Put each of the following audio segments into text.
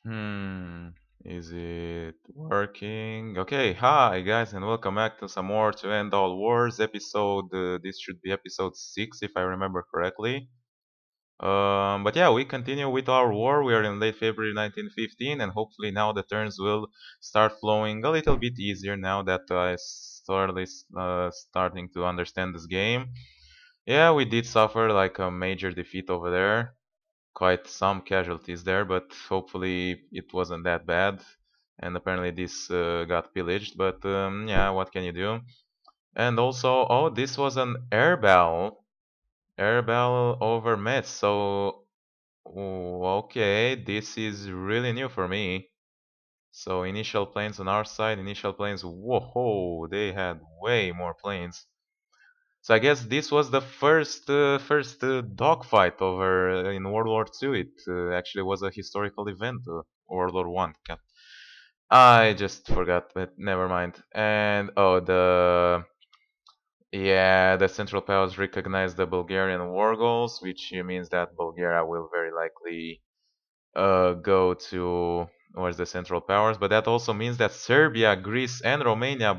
Hmm, is it working? Okay, hi guys, and welcome back to some more To End All Wars episode. This should be episode 6 if I remember correctly. But yeah, we continue with our war. We are in late February 1915, and hopefully now the turns will start flowing a little bit easier now that I starting to understand this game. Yeah, we did suffer like a major defeat over there, quite some casualties there, but hopefully it wasn't that bad. And apparently this got pillaged, but yeah, what can you do? And also, oh, this was an air battle over Metz. So, okay, this is really new for me. So initial planes on our side, initial planes, whoa, they had way more planes. So I guess this was the first dogfight over in World War Two. It actually was a historical event. World War One. I just forgot, but never mind. And oh, the Central Powers recognized the Bulgarian war goals, which means that Bulgaria will very likely go to towards the Central Powers. But that also means that Serbia, Greece, and Romania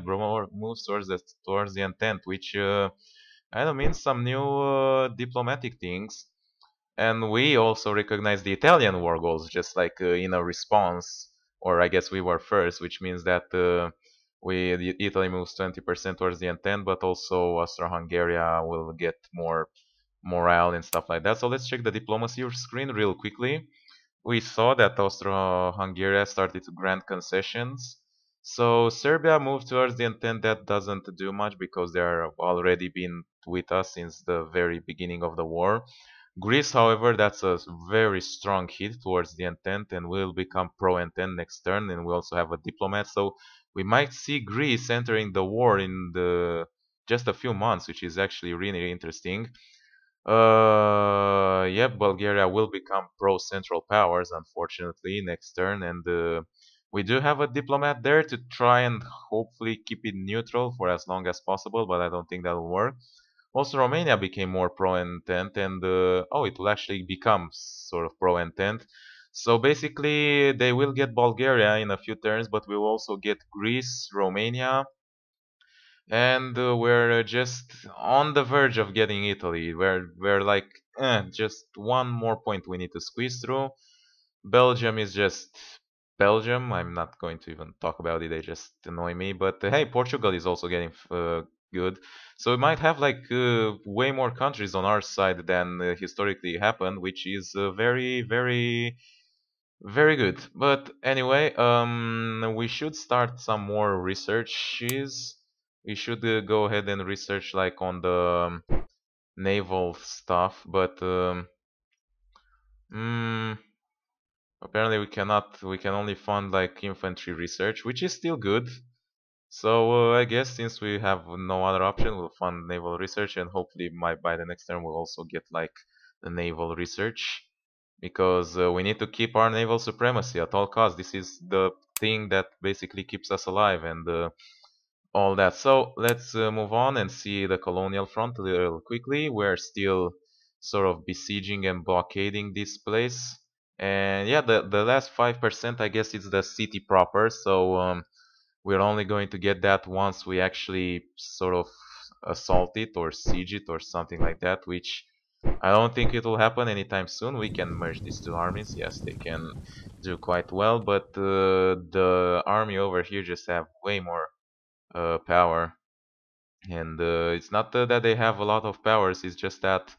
moves towards the Entente, which I don't mean some new diplomatic things. And we also recognize the Italian war goals, just like in a response, or I guess we were first, which means that Italy moves 20% towards the intent, but also Austro-Hungary will get more morale and stuff like that. So let's check the diplomacy screen real quickly. We saw that Austro-Hungary started to grant concessions. So Serbia moved towards the intent. That doesn't do much because they are already been with us since the very beginning of the war. Greece, however, that's a very strong hit towards the Entente and will become pro-Entente next turn, and we also have a diplomat, so we might see Greece entering the war in the just a few months, which is actually really interesting. Yep, Bulgaria will become pro-Central Powers, unfortunately, next turn, and we do have a diplomat there to try and hopefully keep it neutral for as long as possible, but I don't think that will work. Also, Romania became more pro-intent, and oh, it will actually become sort of pro-intent. So basically, they will get Bulgaria in a few turns, but we will also get Greece, Romania, and we're just on the verge of getting Italy. We're like just one more point we need to squeeze through. Belgium is just Belgium. I'm not going to even talk about it. They just annoy me. But hey, Portugal is also getting good. So we might have like way more countries on our side than historically happened, which is very, very, very good. But anyway, we should start some more researches. We should go ahead and research like on the naval stuff. But mm, apparently we cannot. We can only fund like infantry research, which is still good. So I guess since we have no other option, we'll fund naval research, and hopefully by the next term we'll also get like the naval research, because we need to keep our naval supremacy at all costs. This is the thing that basically keeps us alive and all that. So let's move on and see the colonial front real quickly. We're still sort of besieging and blockading this place. And yeah, the last 5% I guess it's the city proper. So we're only going to get that once we actually sort of assault it or siege it or something like that, which I don't think it will happen anytime soon. We can merge these two armies. Yes, they can do quite well, but the army over here just have way more power. And it's not that they have a lot of powers, it's just that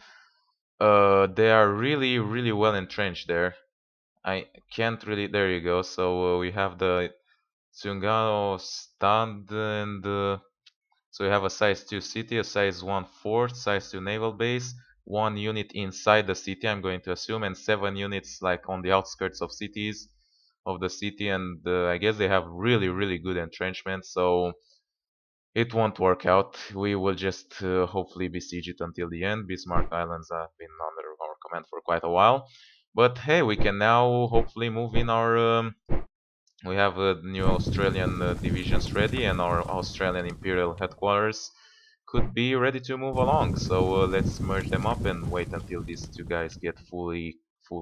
they are really, really well entrenched there. I can't really. There you go. So we have the Tsungano stand, and so we have a size 2 city, a size 1 fort, size 2 naval base, 1 unit inside the city, I'm going to assume, and 7 units like on the outskirts of cities of the city, and I guess they have really, really good entrenchment, so it won't work out. We will just hopefully besiege it until the end. Bismarck Islands have been under our command for quite a while. But hey, we can now hopefully move in our we have new Australian divisions ready, and our Australian Imperial headquarters could be ready to move along. So let's merge them up and wait until these two guys get full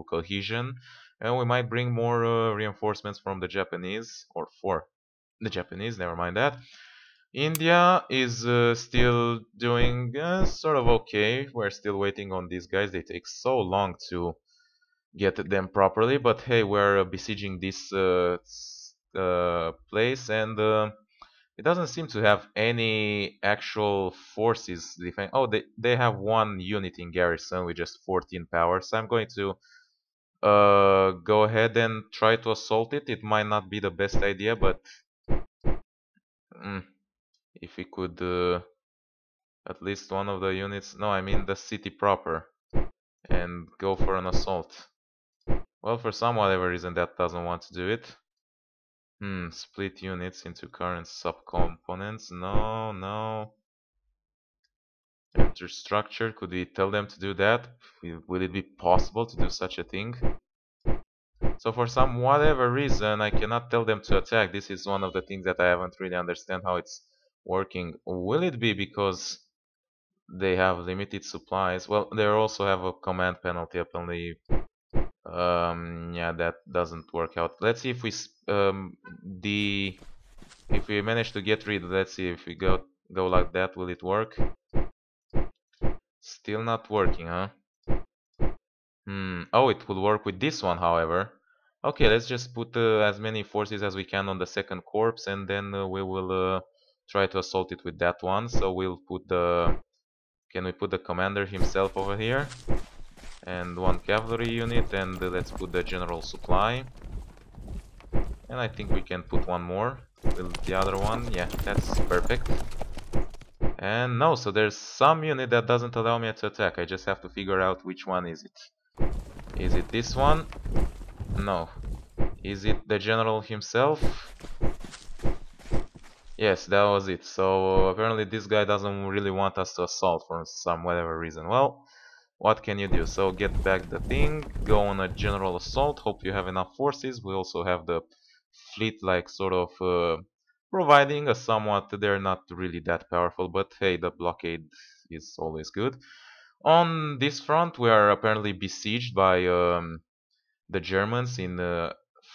cohesion. And we might bring more reinforcements from the Japanese, or for the Japanese, never mind that. India is still doing sort of okay. We're still waiting on these guys. They take so long to get them properly, but hey, we're besieging this place, and it doesn't seem to have any actual forces defending. Oh, they have one unit in garrison with just 14 power, so I'm going to go ahead and try to assault it. It might not be the best idea, but mm, if we could at least one of the units, no, I mean the city proper, and go for an assault. Well, for some whatever reason that doesn't want to do it. Split units into current subcomponents. No, no. Enter structure. Could we tell them to do that? Will it be possible to do such a thing? So for some whatever reason, I cannot tell them to attack. This is one of the things that I haven't really understand how it's working. Will it be because they have limited supplies? Well, they also have a command penalty apparently. Yeah, that doesn't work out. Let's see if we if we manage to get rid. Let's see if we go like that. Will it work? Still not working, huh? Oh, it will work with this one, however. Okay, let's just put as many forces as we can on the second corps, and then we will try to assault it with that one. So we'll put the... Can we put the commander himself over here? And one cavalry unit, and let's put the general supply. And I think we can put one more. Will the other one? Yeah, that's perfect. And no, so there's some unit that doesn't allow me to attack. I just have to figure out which one is it. Is it this one? No. Is it the general himself? Yes, that was it. So apparently this guy doesn't really want us to assault for some whatever reason. Well, what can you do? So get back the thing, go on a general assault, hope you have enough forces. We also have the fleet like sort of providing a somewhat, they're not really that powerful, but hey, the blockade is always good. On this front we are apparently besieged by the Germans in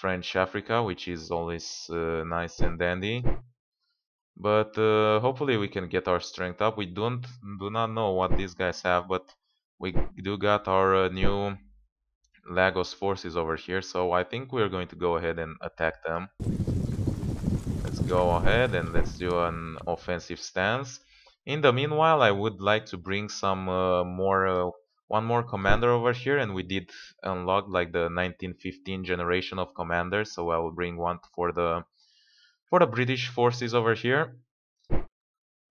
French Africa, which is always nice and dandy. But hopefully we can get our strength up. We do not know what these guys have, but we do got our new Lagos forces over here, so I think we're going to go ahead and attack them. Let's go ahead and let's do an offensive stance. In the meanwhile, I would like to bring some one more commander over here, and we did unlock like the 1915 generation of commanders, so I will bring one for the British forces over here.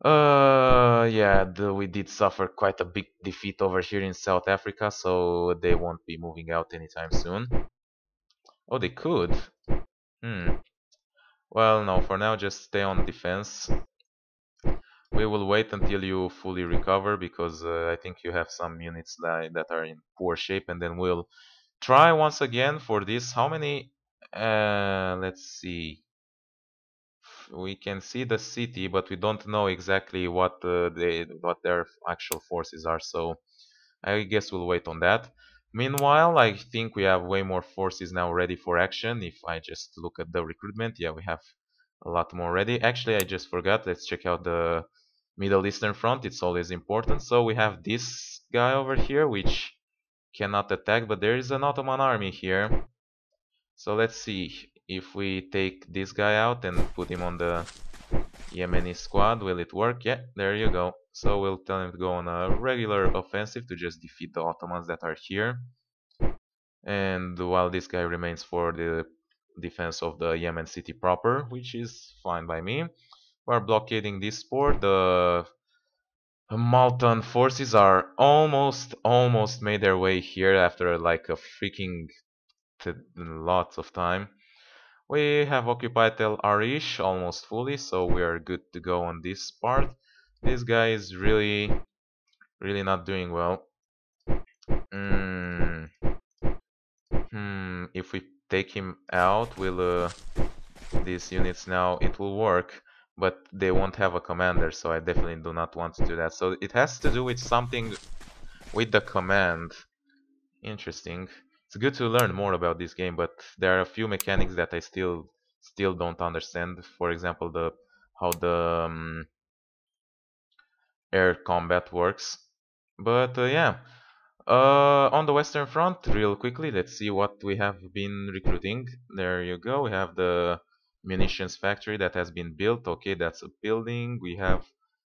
Yeah, we did suffer quite a big defeat over here in South Africa, so they won't be moving out anytime soon. Oh, they could. Hmm. Well, no, for now just stay on defense. We will wait until you fully recover, because I think you have some units that are in poor shape, and then we'll try once again for this. How many? Let's see. We can see the city, but we don't know exactly what what their actual forces are. So I guess we'll wait on that. Meanwhile, I think we have way more forces now ready for action. If I just look at the recruitment, yeah, we have a lot more ready. Actually, I just forgot. Let's check out the Middle Eastern front. It's always important. So we have this guy over here, which cannot attack, but there is an Ottoman army here. So let's see if we take this guy out and put him on the Yemeni squad. Will it work? Yeah, there you go. So we'll tell him to go on a regular offensive to just defeat the Ottomans that are here. And while this guy remains for the defense of the Yemen city proper, which is fine by me. We're blockading this port. The Maltan forces are almost made their way here after like a freaking lots of time. We have occupied Tel Arish almost fully, so we are good to go on this part. This guy is really not doing well. If we take him out, will these units now, it will work, but they won't have a commander, so I definitely do not want to do that. So it has to do with something with the command. Interesting. it's good to learn more about this game, but there are a few mechanics that I still don't understand. For example, the how the air combat works. But yeah, on the Western Front, real quickly, let's see what we have been recruiting. There you go. We have the munitions factory that has been built. Okay, that's a building. We have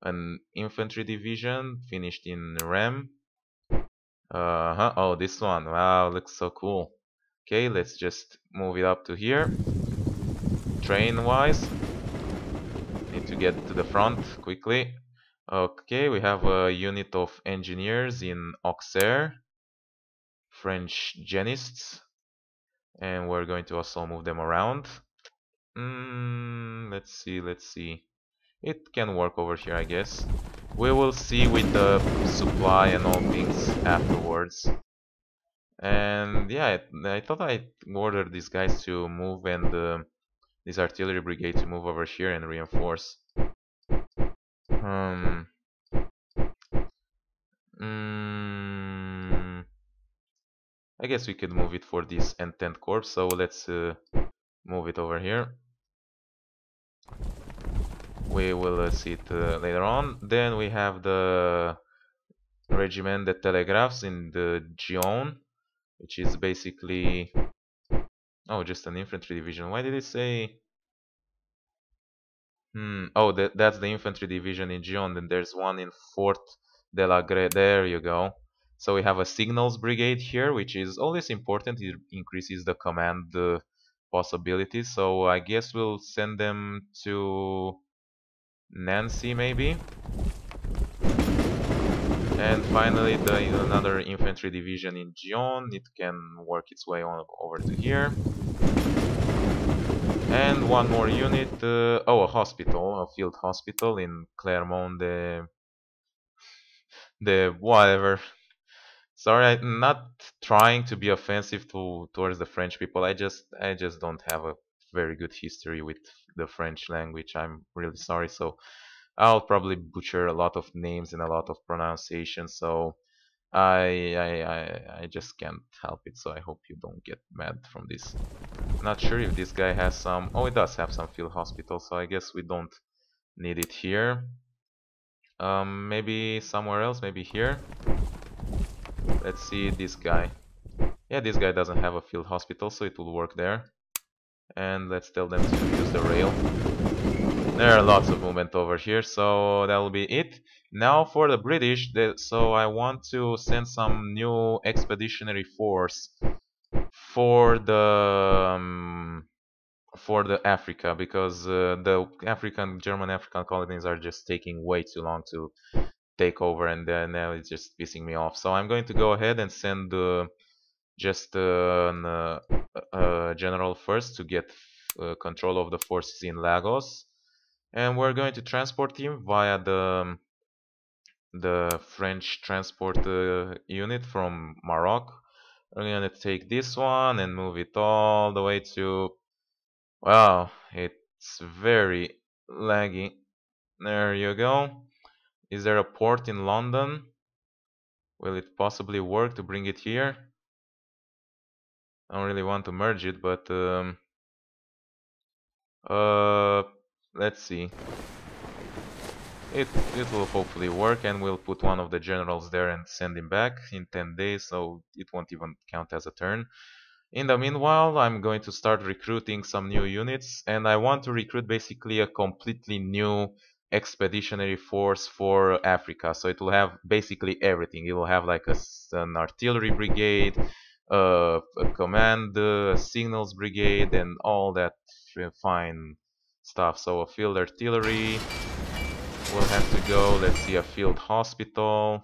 an infantry division finished in RAM. Uh-huh. Oh, this one. Wow, looks so cool. Okay, let's just move it up to here. Train-wise, need to get to the front quickly. Okay, we have a unit of engineers in Auxerre, French genists, and we're going to also move them around. Let's see, let's see. It can work over here, I guess. We will see with the supply and all things afterwards. And yeah, I thought I ordered these guys to move and this artillery brigade to move over here and reinforce. Um, mm, I guess we could move it for this Entente Corps, so let's move it over here. We will see it later on. Then we have the Regiment de Telegraphs in the Gion, which is basically... Oh, just an infantry division. Why did it say... Oh, that's the infantry division in Gion. Then there's one in Fort de la Gre. There you go. So we have a signals brigade here, which is always important. It increases the command possibilities. So I guess we'll send them to Nancy, maybe. And finally, another infantry division in Gion. It can work its way on over to here. And one more unit. Oh, a hospital, a field hospital in Clermont de whatever. Sorry, I'm not trying to be offensive towards the French people. I just don't have a very good history with the French language. I'm really sorry. So I'll probably butcher a lot of names and a lot of pronunciation. So I just can't help it. So I hope you don't get mad from this. Not sure if this guy has some. Oh, it does have some field hospital. So I guess we don't need it here. Maybe somewhere else. Maybe here. Let's see this guy. Yeah, this guy doesn't have a field hospital, so it will work there. And let's tell them to use the rail. There are lots of movement over here, so that will be it. Now for the British, so I want to send some new expeditionary force for the Africa, because the German African colonies are just taking way too long to take over, and now it's just pissing me off. So I'm going to go ahead and send just a general first to get control of the forces in Lagos, and we're going to transport him via the French transport unit from Morocco. We're going to take this one and move it all the way to... Wow, it's very laggy. There you go. Is there a port in London? Will it possibly work to bring it here? I don't really want to merge it, but uh, let's see. It will hopefully work, and we'll put one of the generals there and send him back in 10 days, so it won't even count as a turn. In the meanwhile, I'm going to start recruiting some new units, and I want to recruit basically a completely new expeditionary force for Africa. So it will have basically everything. It will have like an artillery brigade, a command, a signals brigade, and all that fine stuff. So a field artillery will have to go. Let's see, a field hospital,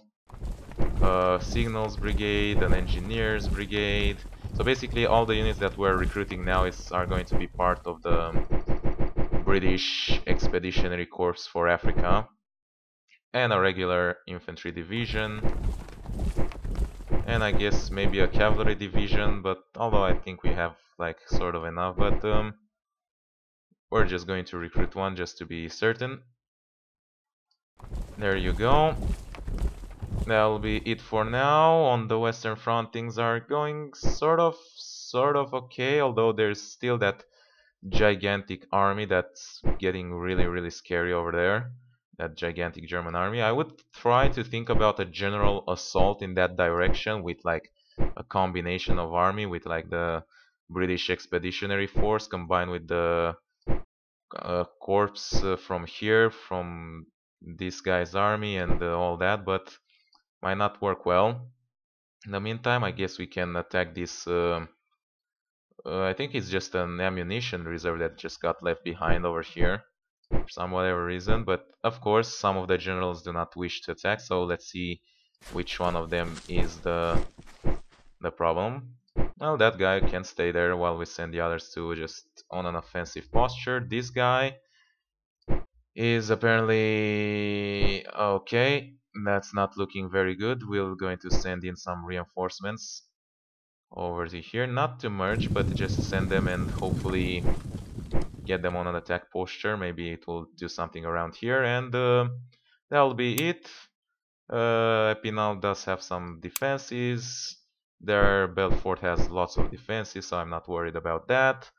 a signals brigade, an engineers brigade. So basically all the units that we're recruiting now are going to be part of the British Expeditionary Corps for Africa, and a regular infantry division, and I guess maybe a cavalry division, but although I think we have like sort of enough, but we're just going to recruit one just to be certain. There you go. That'll be it for now. On the Western Front, things are going sort of okay, although there's still that gigantic army that's getting really, really scary over there. That gigantic German army. I would try to think about a general assault in that direction with like a combination of army with like the British Expeditionary Force combined with the corps from here, from this guy's army and all that, but might not work well. In the meantime, I guess we can attack this. I think it's just an ammunition reserve that just got left behind over here for some whatever reason. But of course, some of the generals do not wish to attack. So let's see which one of them is the problem. Well, that guy can stay there while we send the others to just on an offensive posture. This guy is apparently okay. That's not looking very good. We're going to send in some reinforcements over to here. Not too much, but just send them and hopefully get them on an attack posture. Maybe it will do something around here, and that'll be it. Epinal does have some defenses. Their Belfort has lots of defenses, so I'm not worried about that.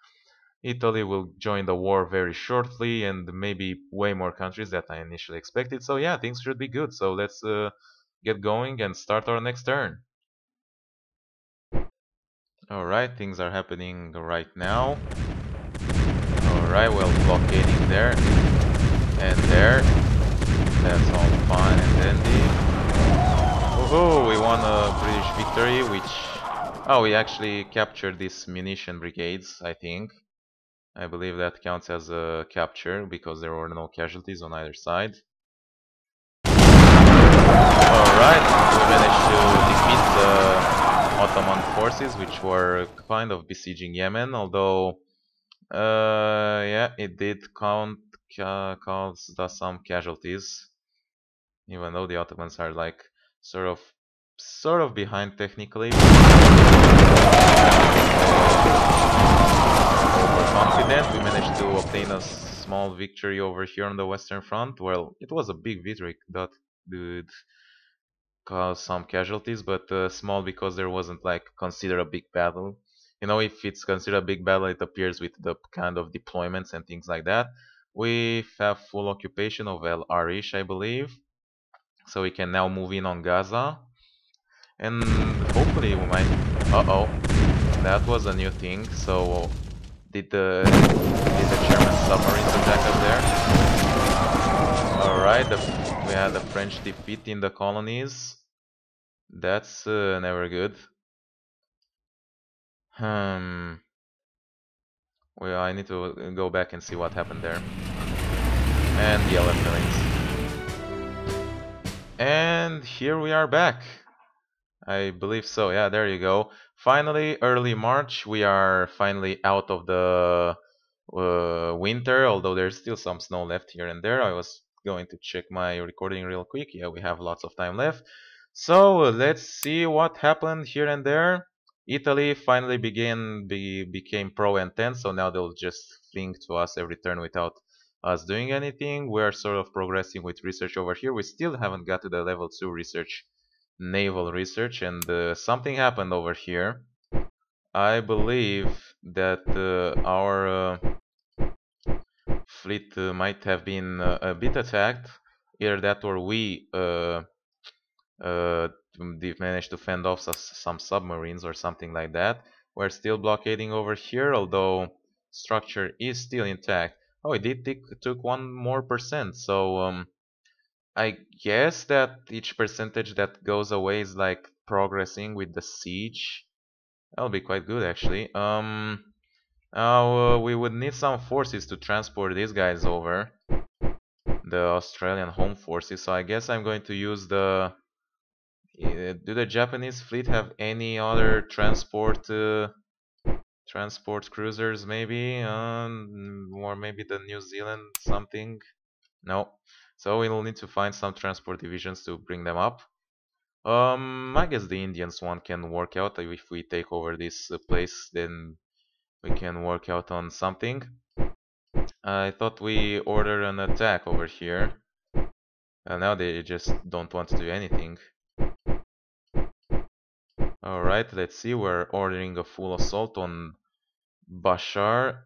Italy will join the war very shortly, and maybe way more countries that I initially expected. So yeah, things should be good. So let's get going and start our next turn. Alright, things are happening right now. Alright, well, blockading there and there. That's all fine and dandy. Woohoo, we won a British victory, which... Oh, we actually captured these munition brigades, I think. I believe that counts as a capture because there were no casualties on either side. Alright, we managed to defeat the Ottoman forces, which were kind of besieging Yemen, although yeah, it did cause some casualties, even though the Ottomans are like sort of behind technically. Overconfident, we managed to obtain a small victory over here on the Western Front. Well, it was a big victory that did cause some casualties, but small because there wasn't like considered a big battle. You know, if it's considered a big battle, it appears with the kind of deployments and things like that. We have full occupation of El Arish, I believe, so we can now move in on Gaza, and hopefully we might. Uh-oh, that was a new thing. So did the German submarines attack us there? All right, we had a French defeat in the colonies. That's never good. Hmm. Well, I need to go back and see what happened there. And yellow feelings. And here we are back. I believe so. Yeah, there you go. Finally, early March, we are finally out of the winter, although there's still some snow left here and there. I was going to check my recording real quick. Yeah, we have lots of time left. So let's see what happened here and there. Italy finally became pro-Entente, so now they'll just fling to us every turn without us doing anything. We're sort of progressing with research over here. We still haven't got to the level 2 research, naval research, and something happened over here. I believe that our fleet might have been a bit attacked. Either that or we they've managed to fend off some submarines or something like that. We're still blockading over here, although structure is still intact. Oh, it did took 1% more, so I guess that each percentage that goes away is like progressing with the siege. That'll be quite good actually. Now we would need some forces to transport these guys over, the Australian home forces. So I guess I'm going to use the do the Japanese fleet have any other transport cruisers maybe? Or maybe the New Zealand something? No. So we'll need to find some transport divisions to bring them up. I guess the Indians one can work out. If we take over this place, then we can work out on something. I thought we ordered an attack over here. Now they just don't want to do anything. Alright, let's see. We're ordering a full assault on Bashar.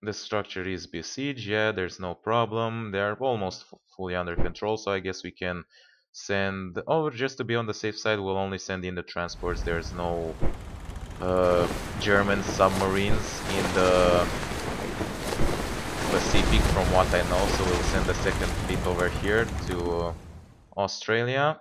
The structure is besieged. Yeah, there's no problem. They're almost fully under control, so I guess we can send... Oh, just to be on the safe side, we'll only send in the transports. There's no German submarines in the Pacific from what I know, so we'll send the second fleet over here to Australia.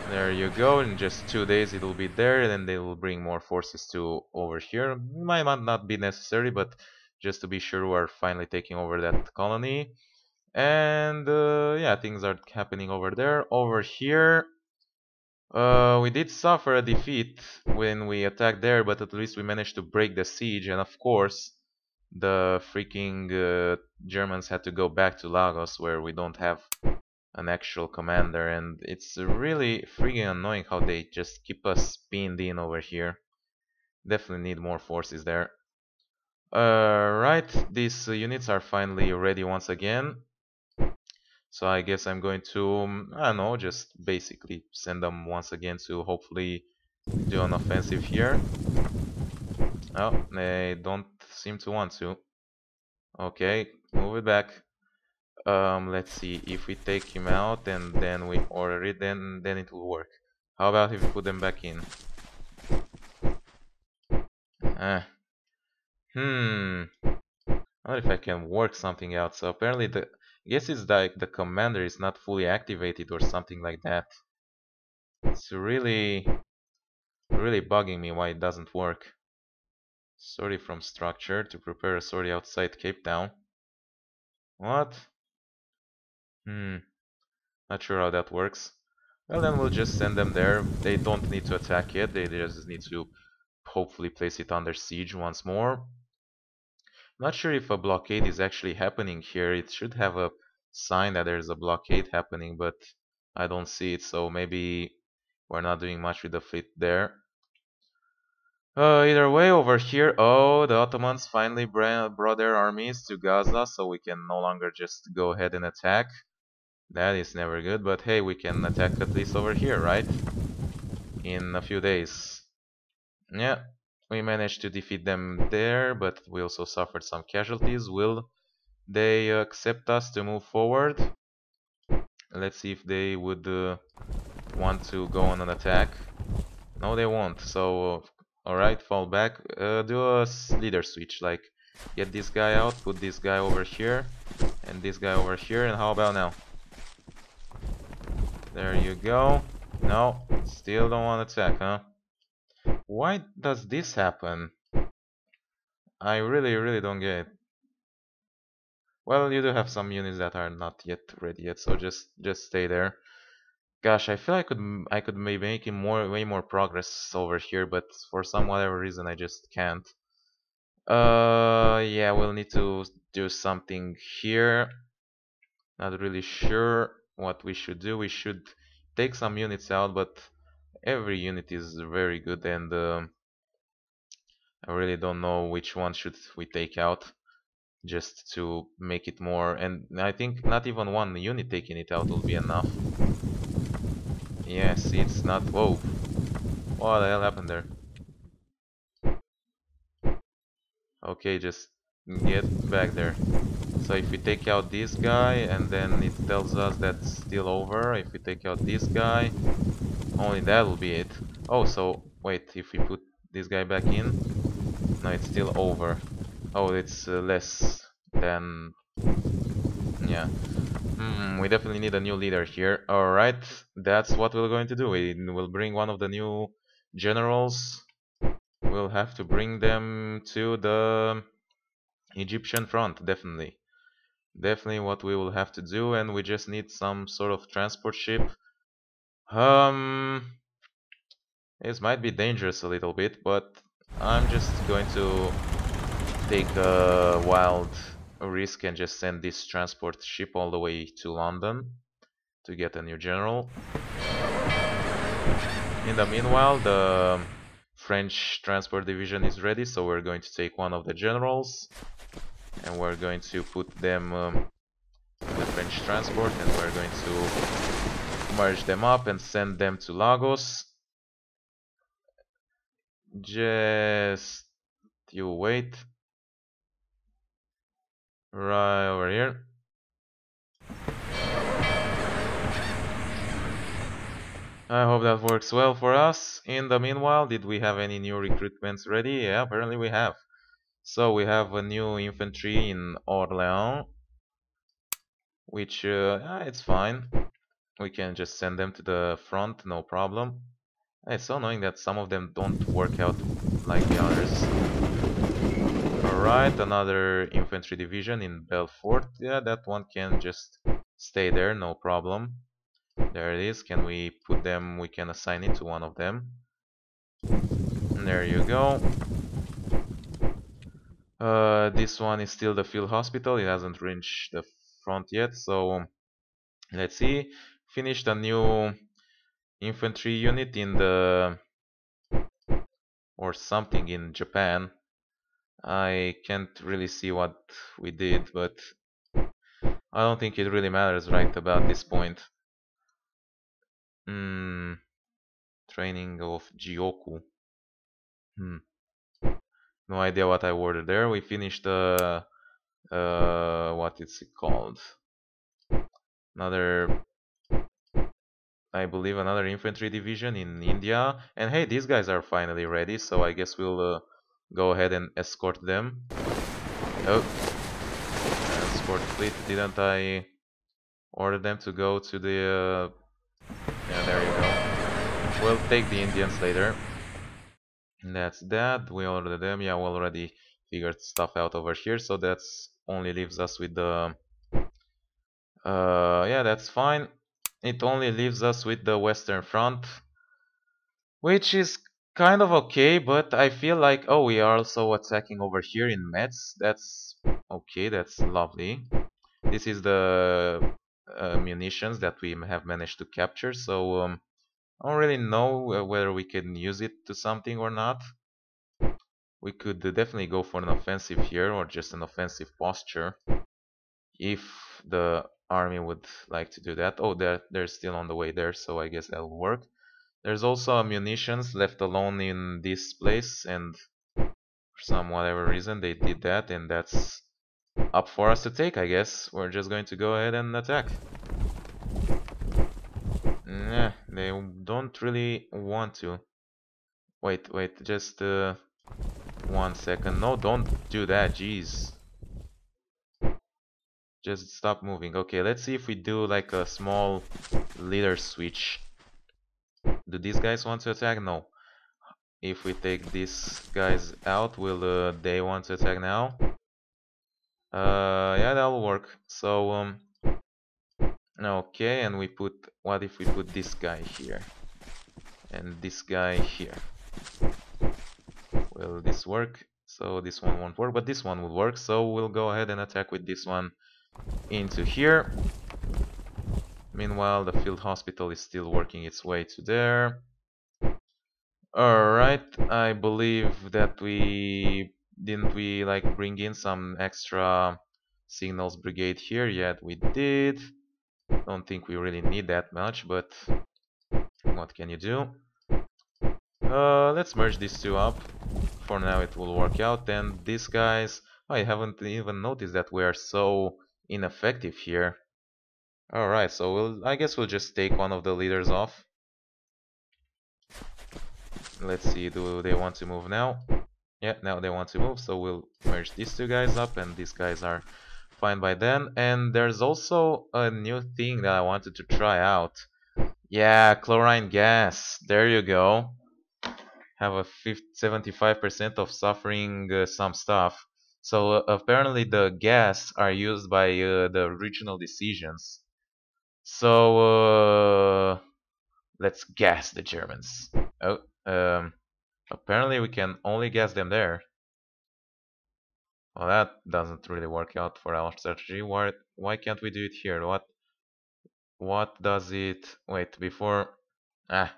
There you go, in just 2 days it will be there, and then they will bring more forces to over here. Might not be necessary, but just to be sure we're finally taking over that colony. And yeah, things are happening over there. Over here, we did suffer a defeat when we attacked there, but at least we managed to break the siege, and of course, the freaking Germans had to go back to Lagos, where we don't have an actual commander, and it's really freaking annoying how they just keep us pinned in over here. Definitely need more forces there. Right, these units are finally ready once again. So I guess I'm going to, I don't know, just basically send them once again to hopefully do an offensive here. Oh, they don't seem to want to. Okay, move it back. Let's see, if we take him out and then we order it, then it will work. How about if we put them back in? Uh, I wonder if I can work something out. So apparently I guess it's like the commander is not fully activated or something like that. It's really bugging me why it doesn't work. Sorry from structure to prepare a sortie outside Cape Town. What? Not sure how that works. Well, then we'll just send them there. They don't need to attack yet. They just need to hopefully place it under siege once more. Not sure if a blockade is actually happening here. It should have a sign that there's a blockade happening, but I don't see it, so maybe we're not doing much with the fleet there. Either way, over here, oh, the Ottomans finally brought their armies to Gaza, so we can no longer just go ahead and attack. That is never good, but hey, we can attack at least over here, right? In a few days. Yeah, we managed to defeat them there, but we also suffered some casualties. Will they accept us to move forward? Let's see if they would want to go on an attack. No, they won't. So, alright, fall back. Do a leader switch, like get this guy out, put this guy over here, and this guy over here, and how about now? There you go. No, still don't want to attack, huh? Why does this happen? I really don't get it. Well, you do have some units that are not yet ready yet, so just stay there. Gosh, I feel I could maybe make way more progress over here, but for some whatever reason I just can't. Yeah, we'll need to do something here. Not really sure what we should do. We should take some units out, but every unit is very good, and I really don't know which one should we take out just to make it more. And I think not even one unit taking it out will be enough. Yes, it's not. Whoa, what the hell happened there? Okay, just get back there. So if we take out this guy and then it tells us that's still over. If we take out this guy, only that will be it. Oh, so wait, if we put this guy back in, no, it's still over. Oh, it's less than, yeah. We definitely need a new leader here. Alright, that's what we're going to do. We'll bring one of the new generals. We'll have to bring them to the Egyptian front, definitely. Definitely what we will have to do, and we just need some sort of transport ship. This might be dangerous a little bit, but I'm just going to take a wild risk and just send this transport ship all the way to London to get a new general. In the meanwhile, the French transport division is ready, so we're going to take one of the generals and we're going to put them in the French transport, and we're going to merge them up and send them to Lagos. Just you wait. Right over here. I hope that works well for us. In the meanwhile, did we have any new recruitments ready? Yeah, apparently we have. So we have a new infantry in Orléans, which it's fine. We can just send them to the front, no problem. It's so annoying that some of them don't work out like the others. Alright, another infantry division in Belfort. Yeah, that one can just stay there, no problem. There it is. Can we put them? We can assign it to one of them. And there you go. This one is still the field hospital. It hasn't reached the front yet. So let's see. Finished a new infantry unit in the or something in Japan. I can't really see what we did, but I don't think it really matters right about this point. Training of Gyoku. No idea what I ordered there. We finished what is it called? Another, I believe another infantry division in India. And hey, these guys are finally ready, so I guess we'll go ahead and escort them. Oh, escort fleet. Didn't I order them to go to the... yeah, there you go. We'll take the Indians later. And that's that. We ordered them. Yeah, we already figured stuff out over here, so that's only leaves us with the... yeah, that's fine. It only leaves us with the Western Front, which is kind of okay, but I feel like, oh, we are also attacking over here in Metz. That's okay, that's lovely. This is the munitions that we have managed to capture, so I don't really know whether we can use it to something or not. We could definitely go for an offensive here, or just an offensive posture, if the army would like to do that. Oh, they're still on the way there, so I guess that'll work. There's also munitions left alone in this place, and for some whatever reason they did that, and that's up for us to take, I guess. We're just going to go ahead and attack. Nah, they don't really want to. Wait, just 1 second. No, don't do that, jeez. Just stop moving. Okay, let's see if we do like a small leader switch. Do these guys want to attack? No. If we take these guys out, will they want to attack now? Yeah, that'll work. So okay, and we put, what if we put this guy here and this guy here? Will this work? So this one won't work, but this one will work. So we'll go ahead and attack with this one into here. Meanwhile, the field hospital is still working its way to there. Alright, I believe that didn't we like bring in some extra signals brigade here? Yet we did. Don't think we really need that much, but what can you do? Let's merge these two up. For now it will work out. And these guys, I haven't even noticed that we are so ineffective here. Alright, so I guess we'll just take one of the leaders off. Let's see, do they want to move now? Yeah, now they want to move, so we'll merge these two guys up, and these guys are fine by then. And there's also a new thing that I wanted to try out. Yeah, chlorine gas. There you go. Have a 75% of suffering some stuff. So apparently the gas are used by the regional decisions. So let's gas the Germans. Oh, apparently we can only gas them there. Well, that doesn't really work out for our strategy. Why can't we do it here? What does it... Wait, ah,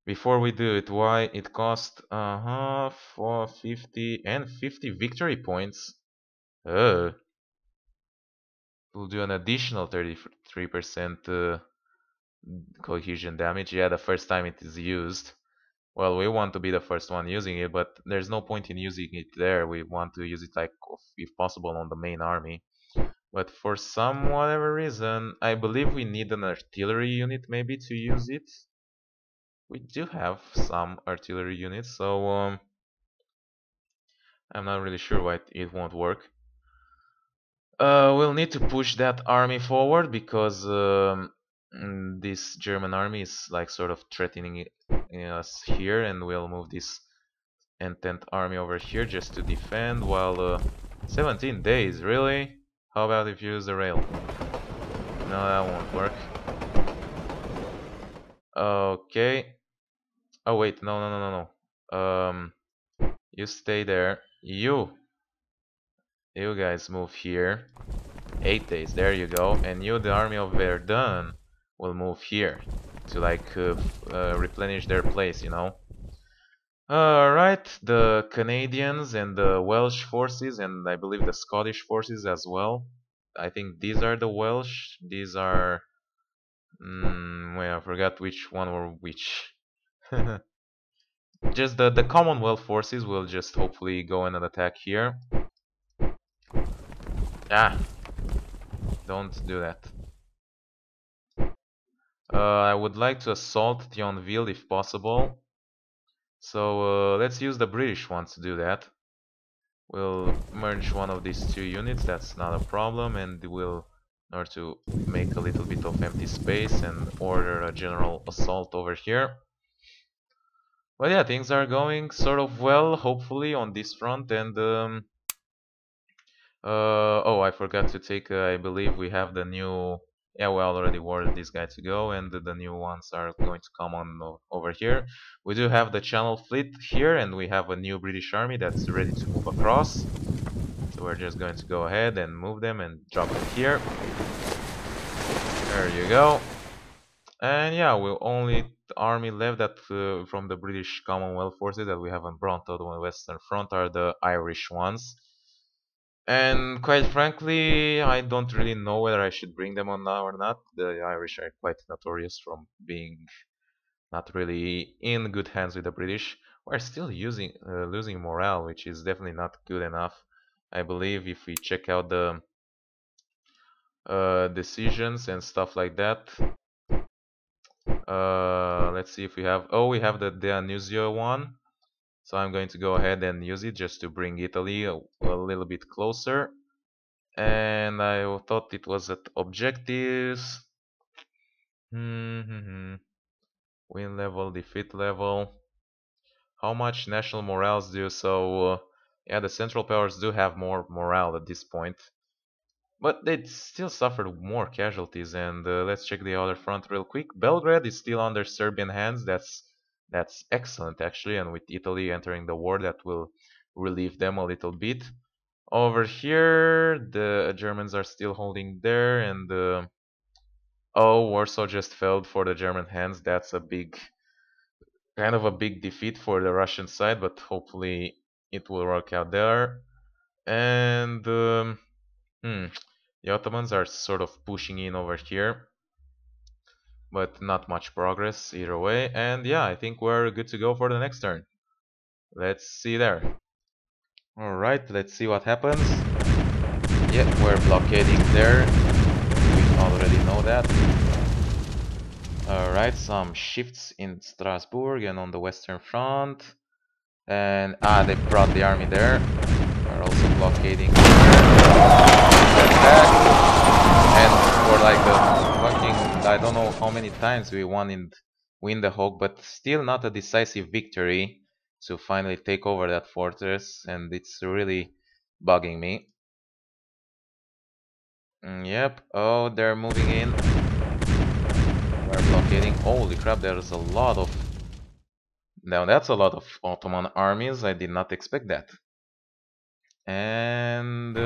before we do it, why it cost for 50 and 50 victory points? We'll do an additional 33%. cohesion damage. Yeah, the first time it is used. Well, we want to be the first one using it, but there's no point in using it there. We want to use it, like, if possible, on the main army. But for some whatever reason, I believe we need an artillery unit maybe to use it. We do have some artillery units, so I'm not really sure why it won't work. We'll need to push that army forward because this German army is like sort of threatening us here, and we'll move this Entente army over here just to defend. While 17 days, really? How about if you use the rail? No, that won't work. Okay. Oh wait, no, no, no, no, no. You stay there. You guys move here. 8 days, there you go. And you, the army of Verdun, will move here to like replenish their place, you know. Alright, the Canadians and the Welsh forces, and I believe the Scottish forces as well. I think these are the Welsh. These are. Wait, I forgot which one or which. Just the Commonwealth forces will just hopefully go in and attack here. Ah, don't do that. I would like to assault Thionville if possible. So let's use the British ones to do that. We'll merge one of these two units, that's not a problem, and we'll, in order to make a little bit of empty space, and order a general assault over here. But yeah, things are going sort of well, hopefully, on this front, and oh, I forgot to take, I believe we have the new, yeah, we already ordered this guy to go, and the new ones are going to come on over here. We do have the Channel Fleet here, and we have a new British army that's ready to move across. So we're just going to go ahead and move them and drop them here. There you go. And yeah, we'll only army left that from the British Commonwealth forces that we haven't brought to the Western Front are the Irish ones. And quite frankly, I don't really know whether I should bring them on now or not. The Irish are quite notorious from being not really in good hands with the British. We're still losing morale, which is definitely not good enough. I believe if we check out the decisions and stuff like that. Let's see if we have. Oh, we have the Danuzio one. So I'm going to go ahead and use it just to bring Italy a little bit closer. And I thought it was at objectives. Win level, defeat level. How much national morales do? So yeah, the Central Powers do have more morale at this point. But they still suffered more casualties, and let's check the other front real quick. Belgrade is still under Serbian hands. That's excellent actually, and with Italy entering the war, that will relieve them a little bit. Over here, the Germans are still holding there, and oh, Warsaw just fell for the German hands. That's a kind of a big defeat for the Russian side, but hopefully it will work out there. And the Ottomans are sort of pushing in over here, but not much progress either way. And yeah, I think we're good to go for the next turn. Let's see there. Alright, let's see what happens. Yeah, we're blockading there. We already know that. Alright, some shifts in Strasbourg and on the Western Front. And they brought the army there. We're also blockading there. And for like the fucking, I don't know how many times we win the Hawk, but still not a decisive victory to finally take over that fortress, and it's really bugging me. Yep. Oh, they're moving in. We're blockading. Holy crap! There's a lot of. Now that's a lot of Ottoman armies. I did not expect that. And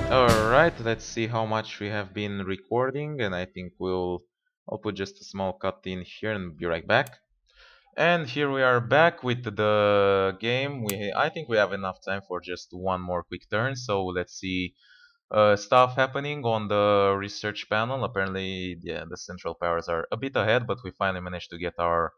alright, let's see how much we have been recording, and I think I'll put just a small cut in here and be right back. And here we are back with the game. I think we have enough time for just one more quick turn, so let's see stuff happening on the research panel. Apparently, yeah, the Central Powers are a bit ahead, but we finally managed to get our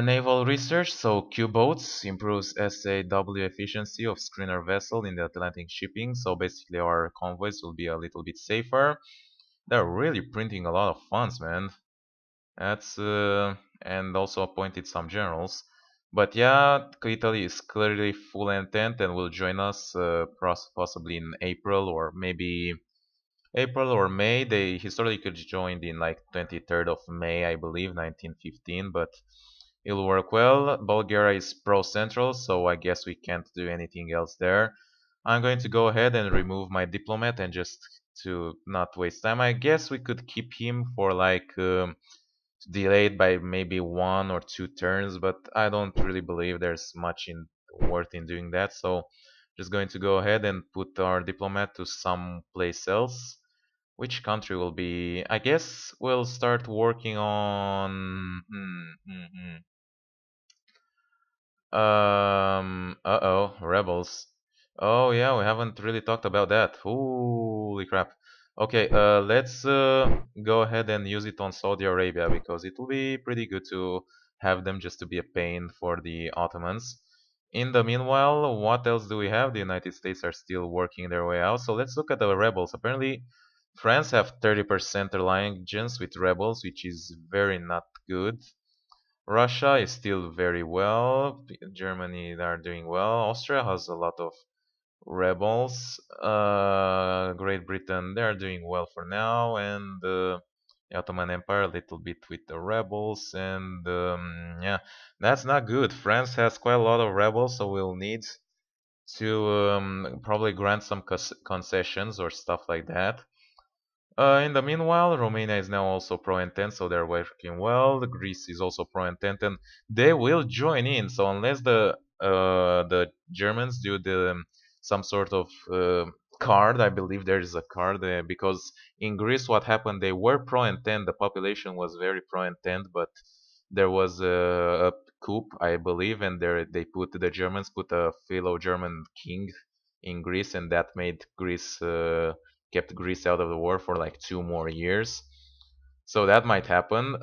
naval research. So Q-boats improves SAW efficiency of screener vessel in the Atlantic shipping. So basically, our convoys will be a little bit safer. They're really printing a lot of funds, man. That's and also appointed some generals. But yeah, Italy is clearly full intent and will join us possibly in April or maybe April or May. They historically joined in like 23rd of May, I believe, 1915, but it'll work well. Bulgaria is pro-central, so I guess we can't do anything else there. I'm going to go ahead and remove my diplomat and just to not waste time. I guess we could keep him for like delayed by maybe 1 or 2 turns, but I don't really believe there's much in worth in doing that. So just going to go ahead and put our diplomat to some place else. Which country will be? I guess we'll start working on. Uh-oh, rebels. Oh yeah, we haven't really talked about that. Holy crap. Okay, let's go ahead and use it on Saudi Arabia because it will be pretty good to have them just to be a pain for the Ottomans. In the meanwhile, what else do we have? The United States are still working their way out. So let's look at the rebels. Apparently, France have 30% alliance with rebels, which is very not good. Russia is still very well. Germany are doing well. Austria has a lot of rebels. Great Britain they are doing well for now, and the Ottoman Empire a little bit with the rebels. And yeah, that's not good. France has quite a lot of rebels, so we'll need to probably grant some concessions or stuff like that. In the meanwhile, Romania is now also pro-Entente, so they're working well. Greece is also pro-Entente, and they will join in. So unless the Germans do some sort of card, I believe there is a card because in Greece, what happened? They were pro-Entente. The population was very pro-Entente, but there was a coup, I believe, and the Germans put a fellow German king in Greece, and that made Greece. Kept Greece out of the war for like 2 more years. So that might happen.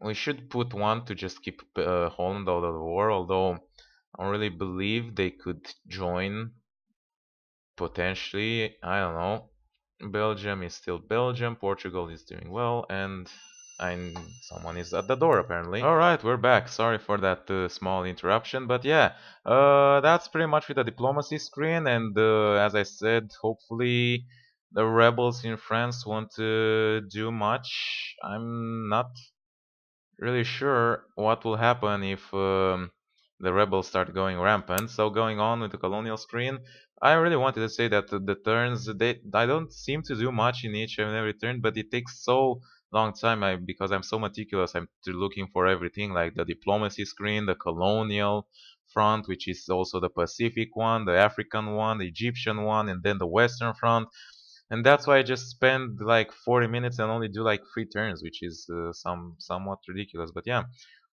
We should put one to just keep Holland out of the war, although I don't really believe they could join potentially. I don't know. Belgium is still Belgium, Portugal is doing well, and someone is at the door apparently. Alright, we're back. Sorry for that small interruption, but yeah, that's pretty much with the diplomacy screen, and as I said, hopefully the rebels in France won't do much. I'm not really sure what will happen if the rebels start going rampant. So going on with the colonial screen, I really wanted to say that the turns I don't seem to do much in each and every turn, but it takes so long time because I'm so meticulous. I'm looking for everything like the diplomacy screen, the colonial front, which is also the Pacific one, the African one, the Egyptian one, and then the Western front. And that's why I just spend like 40 minutes and only do like 3 turns, which is somewhat ridiculous. But yeah,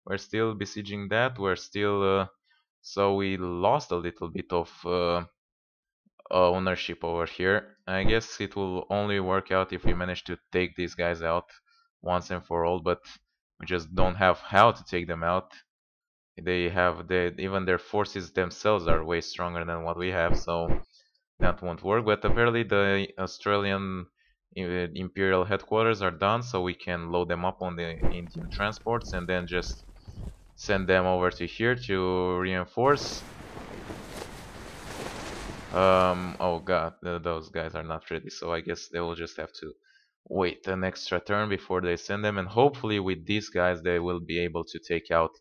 we're still besieging that. We're still so we lost a little bit of ownership over here. I guess it will only work out if we manage to take these guys out once and for all. But we just don't have how to take them out. Even their forces themselves are way stronger than what we have. So that won't work. But apparently the Australian Imperial headquarters are done, so we can load them up on the Indian transports and then just send them over to here to reinforce. Oh god, those guys are not ready, so I guess they will just have to wait an extra turn before they send them, and hopefully with these guys they will be able to take out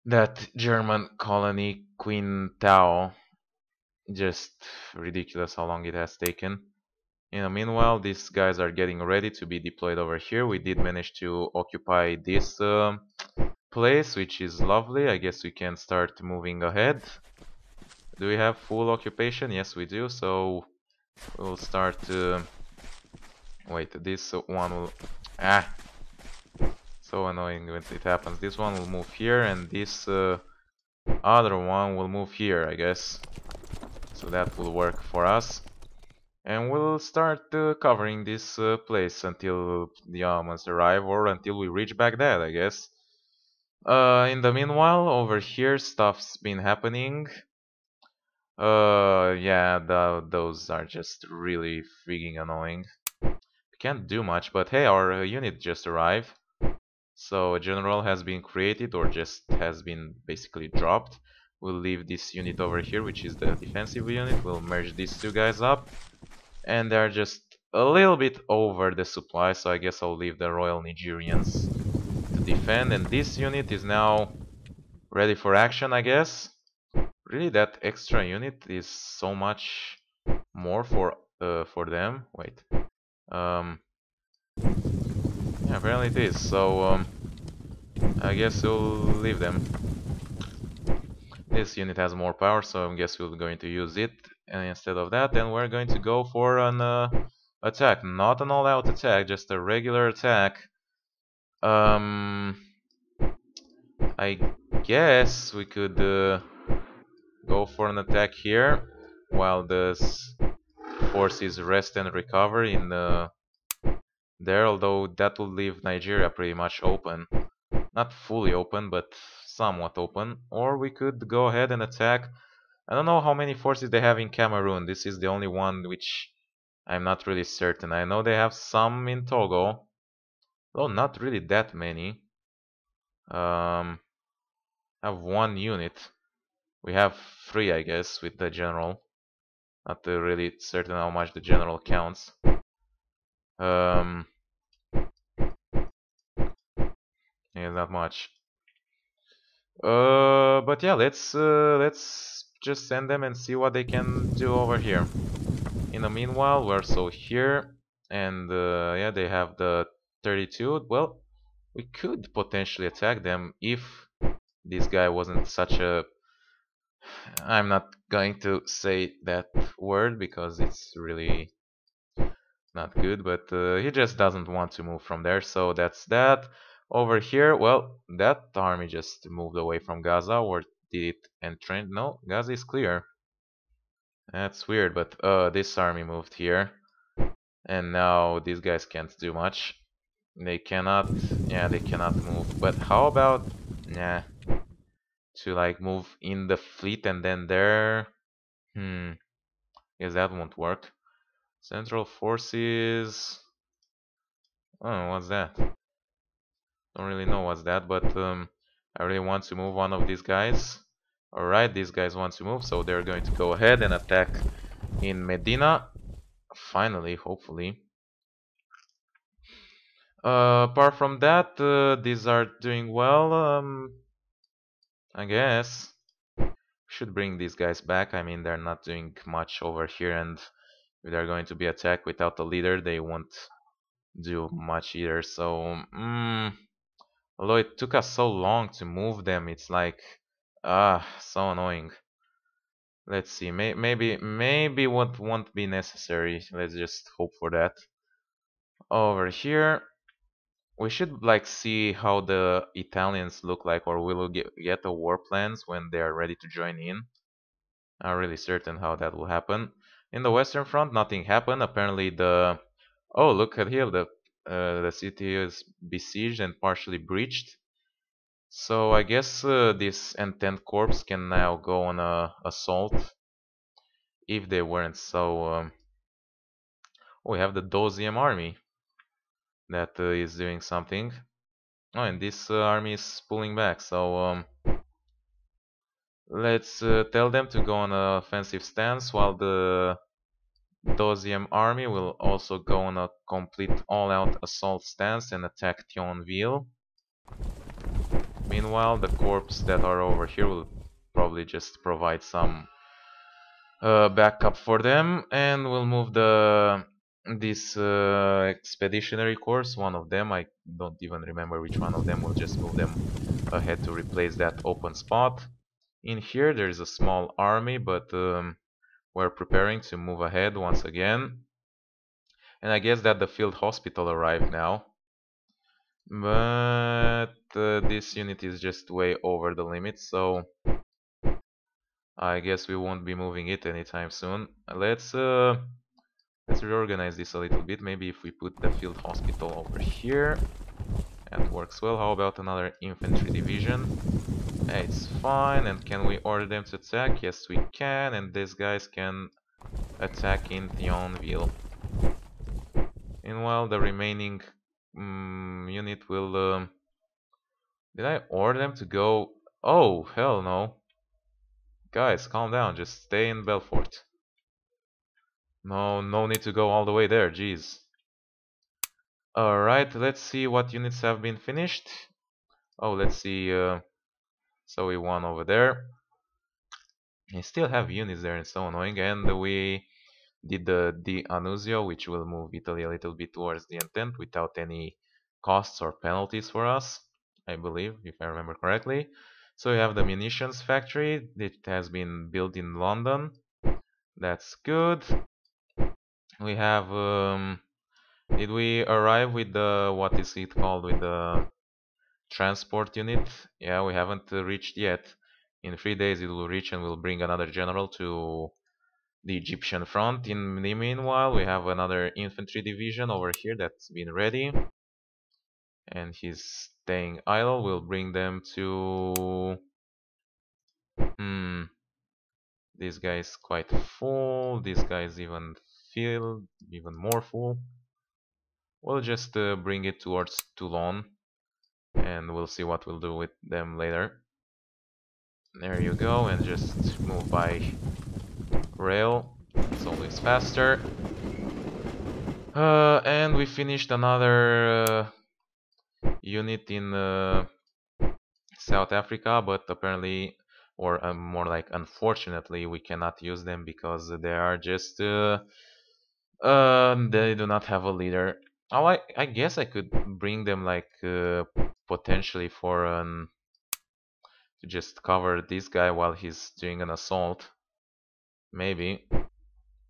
that German colony Queen Tao. Just ridiculous how long it has taken. Meanwhile, these guys are getting ready to be deployed over here. We did manage to occupy this place, which is lovely. I guess we can start moving ahead. Do we have full occupation? Yes, we do. So we'll start. Wait, this one will. Ah, so annoying when it happens. This one will move here, and this other one will move here, I guess. So that will work for us. And we'll start covering this place until the Almonds arrive or until we reach Baghdad, I guess. In the meanwhile, over here, stuff's been happening. Yeah, those are just really freaking annoying. We can't do much, but hey, our unit just arrived. So a general has been created or just has been basically dropped. We'll leave this unit over here, which is the defensive unit. We'll merge these two guys up. And they're just a little bit over the supply, so I guess I'll leave the Royal Nigerians to defend. And this unit is now ready for action, I guess. Really, that extra unit is so much more for them. Wait. Um, yeah, apparently it is. So I guess we'll leave them. This unit has more power, so I guess we're going to use it. And instead of that, then we're going to go for an attack. Not an all-out attack, just a regular attack. I guess we could go for an attack here while the forces rest and recover in there, although that will leave Nigeria pretty much open. Not fully open, but somewhat open. Or we could go ahead and attack. I don't know how many forces they have in Cameroon. This is the only one which I'm not really certain. I know they have some in Togo, though not really that many. Have one unit. We have three, I guess, with the general. Not really certain how much the general counts. Yeah, not much. But yeah, let's just send them and see what they can do over here. In the meanwhile, we're so here, and yeah, they have the 32. Well, we could potentially attack them if this guy wasn't such a... I'm not going to say that word because it's really not good, but he just doesn't want to move from there, so that's that. Over here, well, that army just moved away from Gaza, or did it entrench? No, Gaza is clear. That's weird, but this army moved here, and now these guys can't do much. They cannot, yeah, they cannot move. But how about, nah, to like move in the fleet and then there? Guess that won't work. Central forces. Oh, what's that? Don't really know what's that, but I really want to move one of these guys. Alright, these guys want to move, so they're going to go ahead and attack in Medina. Finally, hopefully. Apart from that, these are doing well, I guess. Should bring these guys back. I mean, they're not doing much over here, and if they're going to be attacked without a leader, they won't do much either. So, although it took us so long to move them, it's like, so annoying. Let's see, maybe what won't be necessary. Let's just hope for that. Over here, we should like see how the Italians look like, or we will get the war plans when they are ready to join in. Not really certain how that will happen. In the Western Front, nothing happened. Apparently, oh, look at here, the city is besieged and partially breached. So I guess this Entente corps can now go on a assault if they weren't so. Oh, we have the Dosium army that is doing something. Oh, and this army is pulling back. So let's tell them to go on an offensive stance, while the Dosium army will also go on a complete all-out assault stance and attack Thionville. Meanwhile, the corps that are over here will probably just provide some backup for them, and we'll move this expeditionary corps. One of them, I don't even remember which one of them. We'll just move them ahead to replace that open spot. In here, there's a small army, but we're preparing to move ahead once again. And I guess that the field hospital arrived now. But this unit is just way over the limit, so I guess we won't be moving it anytime soon. Let's reorganize this a little bit. Maybe if we put the field hospital over here, that works well. How about another infantry division? It's fine. And can we order them to attack? Yes, we can. And these guys can attack in Thionville. Meanwhile, the remaining unit will... did I order them to go? Oh, hell no. Guys, calm down. Just stay in Belfort. No need to go all the way there. Jeez. Alright, let's see what units have been finished. Oh, let's see. So we won over there. I still have units there, it's so annoying. And we did the Annunzio, which will move Italy a little bit towards the Entente without any costs or penalties for us, I believe, if I remember correctly. So we have the munitions factory. It has been built in London. That's good. We have did we arrive with the, what is it called, with the transport unit? Yeah, we haven't reached yet. In 3 days it will reach and we'll bring another general to the Egyptian front. In the meanwhile, we have another infantry division over here that's been ready. And he's staying idle. We'll bring them to... This guy is quite full. This guy is even filled, even more full. We'll just bring it towards Toulon. And we'll see what we'll do with them later. There you go, and just move by rail. It's always faster. And we finished another unit in South Africa, but apparently, or more like unfortunately, we cannot use them because they are just they do not have a leader. Oh, I guess I could bring them like potentially for an to just cover this guy while he's doing an assault. Maybe.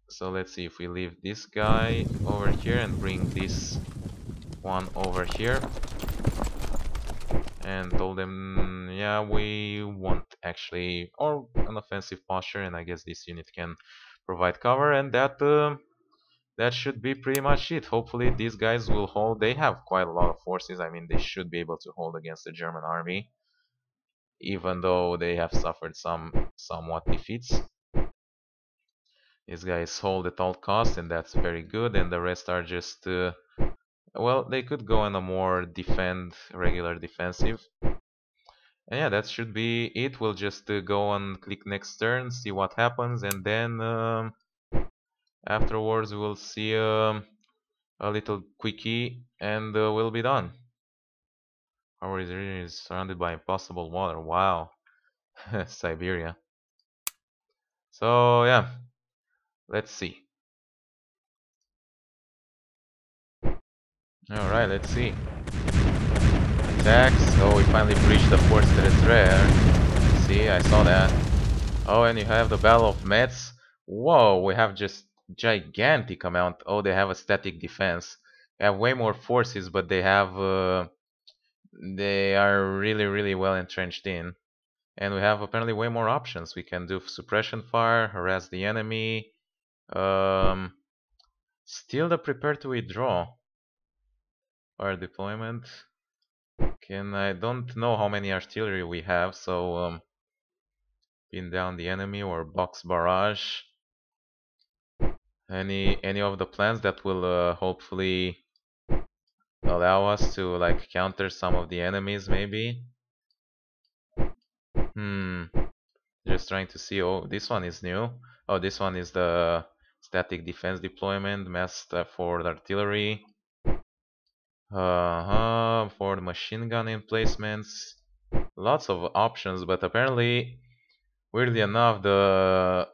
So let's see if we leave this guy over here and bring this one over here. And told them, yeah, we want actually, or an offensive posture, and I guess this unit can provide cover, and that should be pretty much it. Hopefully these guys will hold. They have quite a lot of forces. I mean, they should be able to hold against the German army, even though they have suffered somewhat defeats. These guys hold at all costs, and that's very good. And the rest are just, well, they could go in a more regular defensive. And yeah, that should be it. We'll just go and click next turn, see what happens, and then afterwards we'll see a little quickie, and we'll be done. Our region is surrounded by impossible water. Wow, Siberia. So yeah, let's see. All right, let's see. Attacks. Oh, we finally breached the force territorial. See, I saw that. Oh, and you have the Battle of Metz. Whoa, we have just gigantic amount. Oh, they have a static defense. They have way more forces, but they have they are really well entrenched in. And we have apparently way more options. We can do suppression fire, harass the enemy, steal the prepare to withdraw. Fire deployment. I don't know how many artillery we have, so pin down the enemy or box barrage. Any of the plans that will hopefully allow us to like counter some of the enemies, maybe. Just trying to see. Oh, this one is new. Oh, this one is the static defense deployment, mass for the artillery. For the machine gun emplacements. Lots of options, but apparently, weirdly enough, the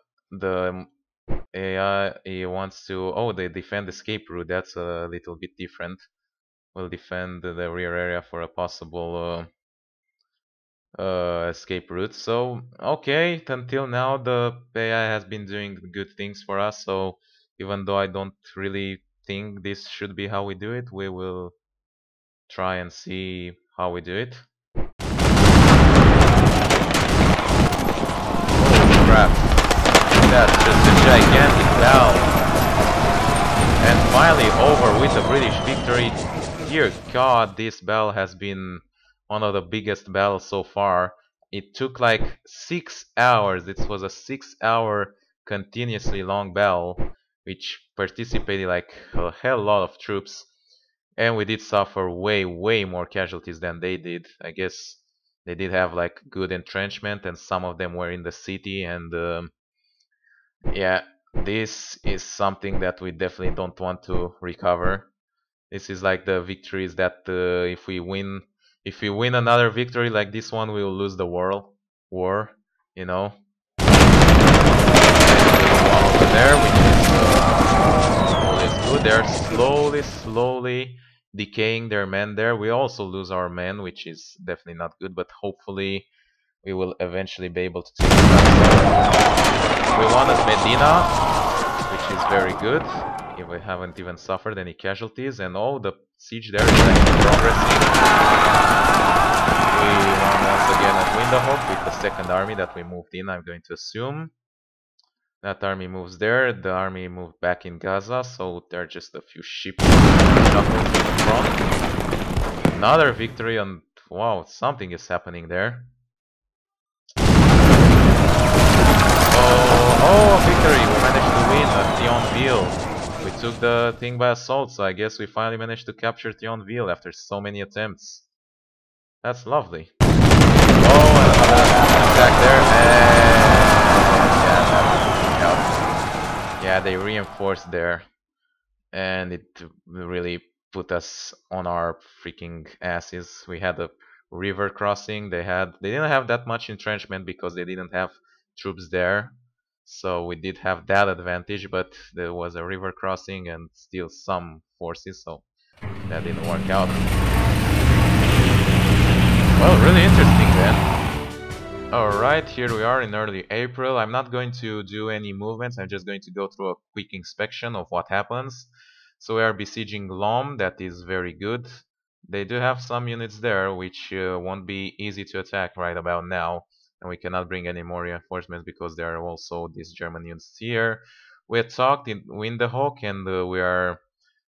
AI wants to. Oh, they defend escape route. That's a little bit different. We'll defend the rear area for a possible escape route. So okay, until now the AI has been doing good things for us. So even though I don't really think this should be how we do it, we will try and see how we do it. crap. That's just a gigantic bell. And finally over with a British victory. Dear God, this battle has been one of the biggest battles so far. It took like 6 hours. It was a 6 hour continuously long battle, which participated like a hell lot of troops. And we did suffer way more casualties than they did. I guess they did have like good entrenchment, and some of them were in the city. And yeah, this is something that we definitely don't want to recover. This is like the victories that if we win another victory like this one, we will lose the war, you know. Over there, which is always good. They're slowly decaying their men there. We also lose our men, which is definitely not good, but hopefully we will eventually be able to take it back. We won at Medina, which is very good. We haven't even suffered any casualties, and oh, the siege there is actually progressing. We won once again at Windhoek with the second army that we moved in, I'm going to assume. That army moves there, the army moved back in Gaza, so there are just a few ships shuttles in the front. Another victory on... wow, something is happening there. Oh, victory! We managed to win at Thionville. We took the thing by assault, so I guess we finally managed to capture Thionville after so many attempts. That's lovely. Oh, and another attack there, and yeah, they reinforced there, and it really put us on our freaking asses. We had a river crossing. They didn't have that much entrenchment because they didn't have troops there. So we did have that advantage, but there was a river crossing and still some forces, so that didn't work out. Well, really interesting then. Alright, here we are in early April. I'm not going to do any movements, I'm just going to go through a quick inspection of what happens. So we are besieging Lom, that is very good. They do have some units there, which won't be easy to attack right about now. And we cannot bring any more reinforcements because there are also these German units here. We attacked in Windhoek, and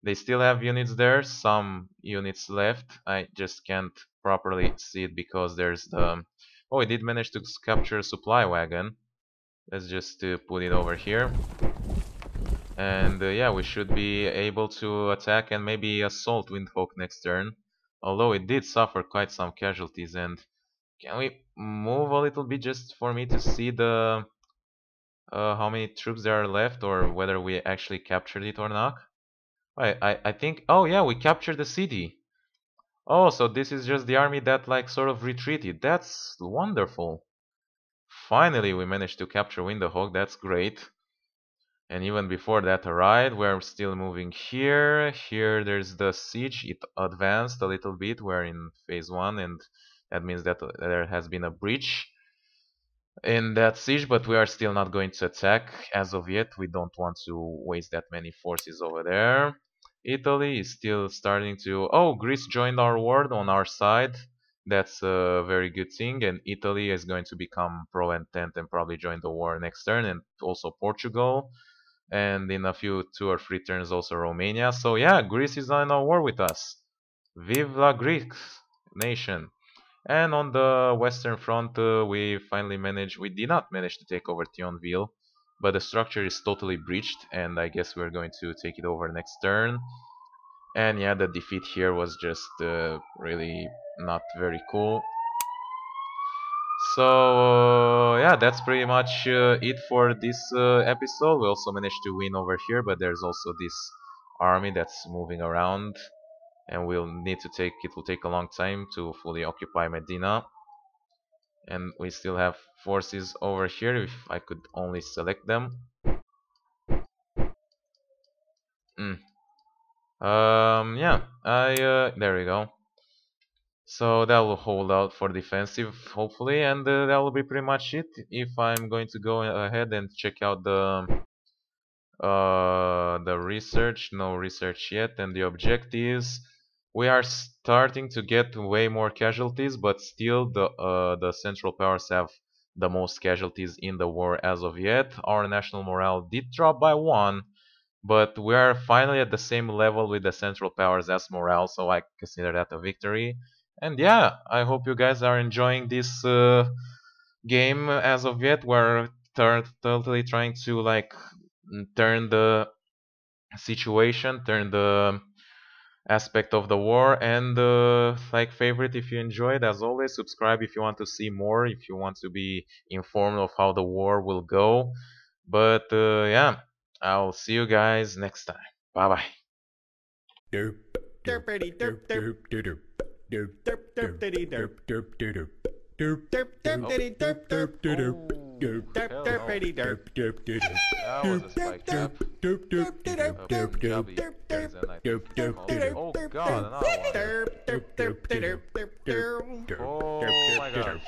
they still have units there, some units left. I just can't properly see it because there's the... oh, we did manage to capture a supply wagon. Let's just put it over here. And yeah, we should be able to attack and maybe assault Windhoek next turn. Although it did suffer quite some casualties. And can we move a little bit just for me to see the how many troops there are left, or whether we actually captured it or not? I think... oh yeah, we captured the city. Oh, so this is just the army that like sort of retreated. That's wonderful. Finally, we managed to capture Windhoek. That's great. And even before that arrived, we're still moving here. Here there's the siege. It advanced a little bit. We're in phase 1, and that means that there has been a breach in that siege, but we are still not going to attack as of yet. We don't want to waste that many forces over there. Italy is still starting to... oh, Greece joined our war on our side. That's a very good thing, and Italy is going to become pro-Entente and probably join the war next turn, and also Portugal, and in a few 2 or 3 turns also Romania. So yeah, Greece is in a war with us. Vive la Greek nation. And on the western front, we did not manage to take over Thionville, but the structure is totally breached, and I guess we're going to take it over next turn. And yeah, the defeat here was just really not very cool. So yeah, that's pretty much it for this episode. We also managed to win over here, but there's also this army that's moving around, and it will take a long time to fully occupy Medina. And we still have forces over here if I could only select them. Yeah, there we go. So that will hold out for defensive, hopefully, and that will be pretty much it. If I'm going to go ahead and check out the research, no research yet, and the objectives, we are starting to get way more casualties, but still the Central Powers have the most casualties in the war as of yet. Our national morale did drop by 1, but we are finally at the same level with the Central Powers as morale, so I consider that a victory. And yeah, I hope you guys are enjoying this game as of yet. We're totally trying to like turn the situation, turn the aspect of the war, and like favorite if you enjoyed. As always, subscribe if you want to see more, if you want to be informed of how the war will go. But yeah, I'll see you guys next time. Bye bye. Derp, derpity derp derp derp derp derp derpity derp derp derp derp derp derpity derp derp derp derp derp derpity derp derp derp That was a spike trap. derp derp derp derp derp derp derp Oh god, another one. derp derp derp derp derp Oh my god.